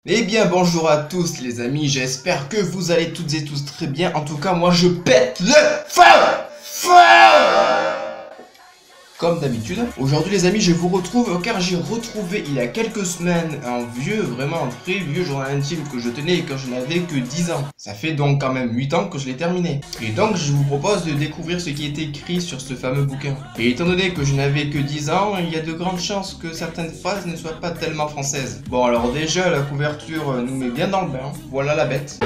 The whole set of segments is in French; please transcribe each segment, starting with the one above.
Eh bien bonjour à tous les amis, j'espère que vous allez toutes et tous très bien. En tout cas moi je pète le feu. Comme d'habitude, aujourd'hui les amis je vous retrouve car j'ai retrouvé il y a quelques semaines un vraiment un très vieux journal intime que je tenais quand je n'avais que 10 ans. Ça fait donc quand même 8 ans que je l'ai terminé. Et donc je vous propose de découvrir ce qui est écrit sur ce fameux bouquin. Et étant donné que je n'avais que 10 ans, il y a de grandes chances que certaines phrases ne soient pas tellement françaises. Bon alors déjà la couverture nous met bien dans le bain. Voilà la bête.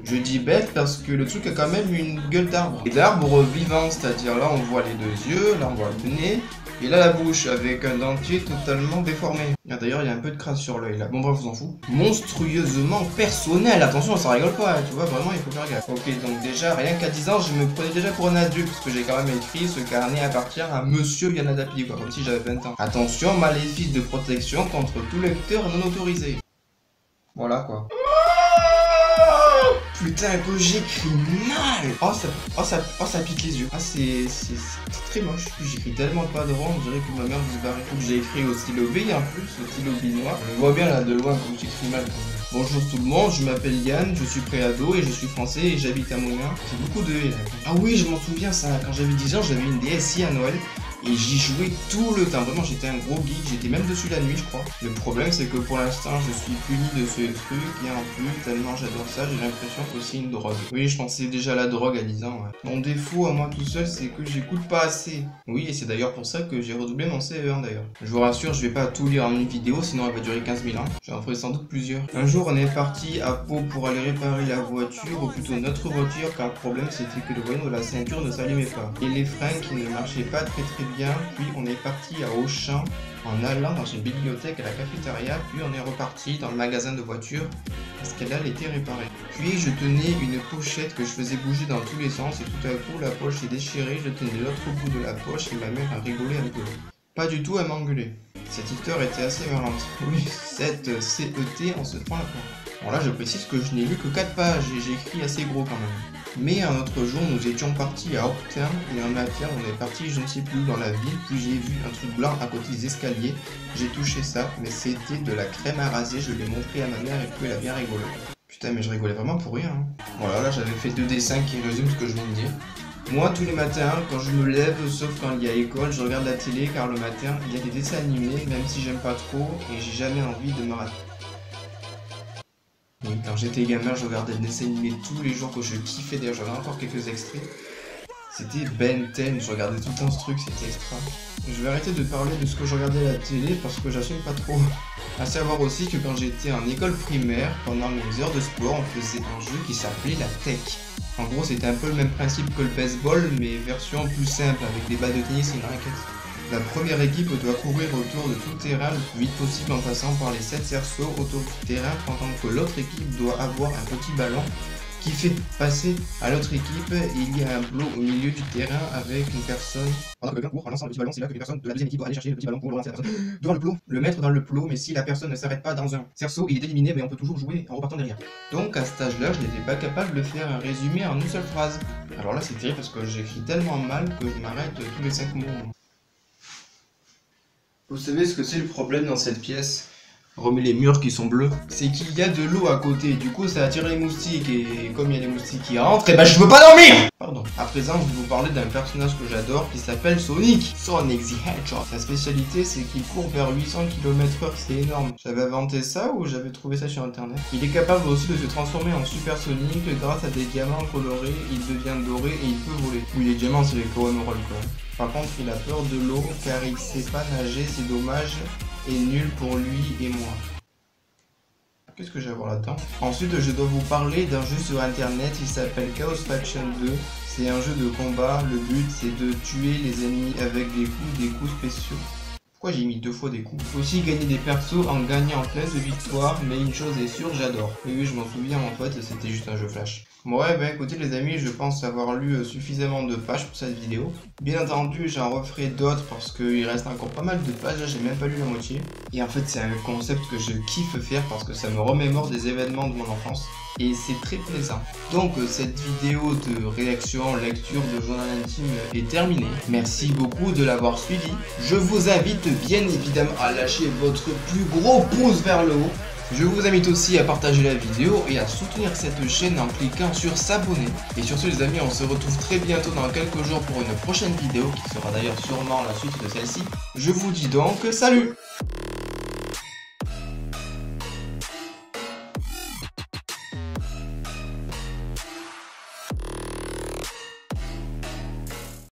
Je dis bête parce que le truc a quand même une gueule d'arbre. Et d'arbre vivant, c'est-à-dire là on voit les deux yeux, là on voit le nez, et là la bouche avec un dentier totalement déformé. D'ailleurs il y a un peu de crasse sur l'œil là. Bon bref, on s'en fout. Monstrueusement personnel, attention ça rigole pas, tu vois, vraiment il faut faire gaffe. Ok, donc déjà rien qu'à 10 ans je me prenais déjà pour un adulte parce que j'ai quand même écrit ce carnet appartient à Monsieur Yanadapi, quoi, comme si j'avais 20 ans. Attention, maléfice de protection contre tout lecteur non autorisé. Voilà quoi. Putain que j'écris mal. Oh ça pique les yeux. Ah c'est très moche. J'écris tellement pas droit, on dirait que ma mère vous barre. Il faut que j'ai écrit au stylo B en plus, au stylo B noir. Je vois bien là de loin comme j'écris mal. Bonjour tout le monde, je m'appelle Yann, je suis préado et je suis français et j'habite à Moulins. C'est beaucoup de élèves. Ah oui, je m'en souviens ça. Quand j'avais 10 ans, j'avais une DSi à Noël. Et j'y jouais tout le temps, vraiment j'étais un gros geek, j'étais même dessus la nuit je crois. Le problème c'est que pour l'instant je suis puni de ce truc et en plus tellement j'adore ça j'ai l'impression que c'est une drogue. Oui je pensais déjà à la drogue à 10 ans ouais. Mon défaut à moi tout seul c'est que j'écoute pas assez. Oui et c'est d'ailleurs pour ça que j'ai redoublé mon CE1 d'ailleurs. Je vous rassure je vais pas tout lire en une vidéo sinon elle va durer 15 000 ans. J'en ferai sans doute plusieurs. Un jour on est parti à Pau pour aller réparer la voiture, ou plutôt notre voiture car le problème c'était que le voyant de la ceinture ne s'allumait pas. Et les freins qui ne marchaient pas très bien, puis on est parti à Auchan en allant dans une bibliothèque à la cafétéria, puis on est reparti dans le magasin de voitures parce qu'elle était réparée. Puis je tenais une pochette que je faisais bouger dans tous les sens et tout à coup la poche s'est déchirée, je tenais l'autre bout de la poche et ma mère a rigolé un peu. Pas du tout, elle m'a engueulé. Cette histoire était assez marrante. Oui, cette CET, on se prend la porte. Bon là je précise que je n'ai lu que 4 pages et j'ai écrit assez gros quand même. Mais un autre jour, nous étions partis à Octown et un matin, on est parti, je ne sais plus, dans la ville, puis j'ai vu un truc blanc à côté des escaliers. J'ai touché ça, mais c'était de la crème à raser, je l'ai montré à ma mère et puis elle a bien rigolé. Putain, mais je rigolais vraiment pour rien. Voilà, là j'avais fait 2 dessins qui résument ce que je viens de dire. Moi, tous les matins, quand je me lève, sauf quand il y a école, je regarde la télé car le matin, il y a des dessins animés, même si j'aime pas trop et j'ai jamais envie de me rater. Oui, quand j'étais gamin, je regardais des dessins animés tous les jours que je kiffais. D'ailleurs, j'avais encore quelques extraits. C'était Ben 10, je regardais tout le temps ce truc, c'était extra. Je vais arrêter de parler de ce que je regardais à la télé parce que j'assume pas trop. A savoir aussi que quand j'étais en école primaire, pendant mes heures de sport, on faisait un jeu qui s'appelait la tech. En gros, c'était un peu le même principe que le baseball, mais version plus simple, avec des balles de tennis et une raquette. La première équipe doit courir autour de tout terrain le plus vite possible en passant par les 7 cerceaux autour du terrain, pendant que l'autre équipe doit avoir un petit ballon qui fait passer à l'autre équipe. Il y a un plot au milieu du terrain avec une personne. Pendant que quelqu'un court en lançant le petit ballon, c'est là que les personnes de la deuxième équipe doivent aller chercher le petit ballon pour le relancer la personne devant le plot, le mettre dans le plot, mais si la personne ne s'arrête pas dans un cerceau, il est éliminé, mais on peut toujours jouer en repartant derrière. Donc à cet âge-là, je n'étais pas capable de faire un résumé en une seule phrase. Alors là, c'est terrible parce que j'écris tellement mal que je m'arrête tous les 5 mots. Vous savez ce que c'est le problème dans cette pièce? Remet les murs qui sont bleus. C'est qu'il y a de l'eau à côté, du coup ça attire les moustiques et comme il y a des moustiques qui rentrent, et ben je veux pas dormir. Pardon. À présent je vais vous parler d'un personnage que j'adore qui s'appelle Sonic. Sonic the Hedgehog. Sa spécialité c'est qu'il court vers 800 km/h, c'est énorme. J'avais inventé ça ou j'avais trouvé ça sur internet. Il est capable aussi de se transformer en Super Sonic grâce à des diamants colorés, il devient doré et il peut voler. Oui les diamants c'est les Power Roll quoi. Par contre il a peur de l'eau car il sait pas nager, c'est dommage. Et nul pour lui et moi. Qu'est-ce que j'ai à voir là-dedans? Ensuite, je dois vous parler d'un jeu sur internet, il s'appelle Chaos Faction 2. C'est un jeu de combat, le but c'est de tuer les ennemis avec des coups spéciaux. Pourquoi j'ai mis 2 fois des coups? Aussi gagner des persos en gagnant plein de victoires, mais une chose est sûre, j'adore. Oui, je m'en souviens en fait, c'était juste un jeu flash. Ouais, ben écoutez les amis, je pense avoir lu suffisamment de pages pour cette vidéo. Bien entendu, j'en referai d'autres parce qu'il reste encore pas mal de pages, j'ai même pas lu la moitié. Et en fait, c'est un concept que je kiffe faire parce que ça me remémore des événements de mon enfance. Et c'est très plaisant. Donc cette vidéo de réaction, lecture de journal intime est terminée. Merci beaucoup de l'avoir suivi. Je vous invite bien évidemment à lâcher votre plus gros pouce vers le haut. Je vous invite aussi à partager la vidéo et à soutenir cette chaîne en cliquant sur s'abonner. Et sur ce les amis, on se retrouve très bientôt dans quelques jours pour une prochaine vidéo qui sera d'ailleurs sûrement la suite de celle-ci. Je vous dis donc salut!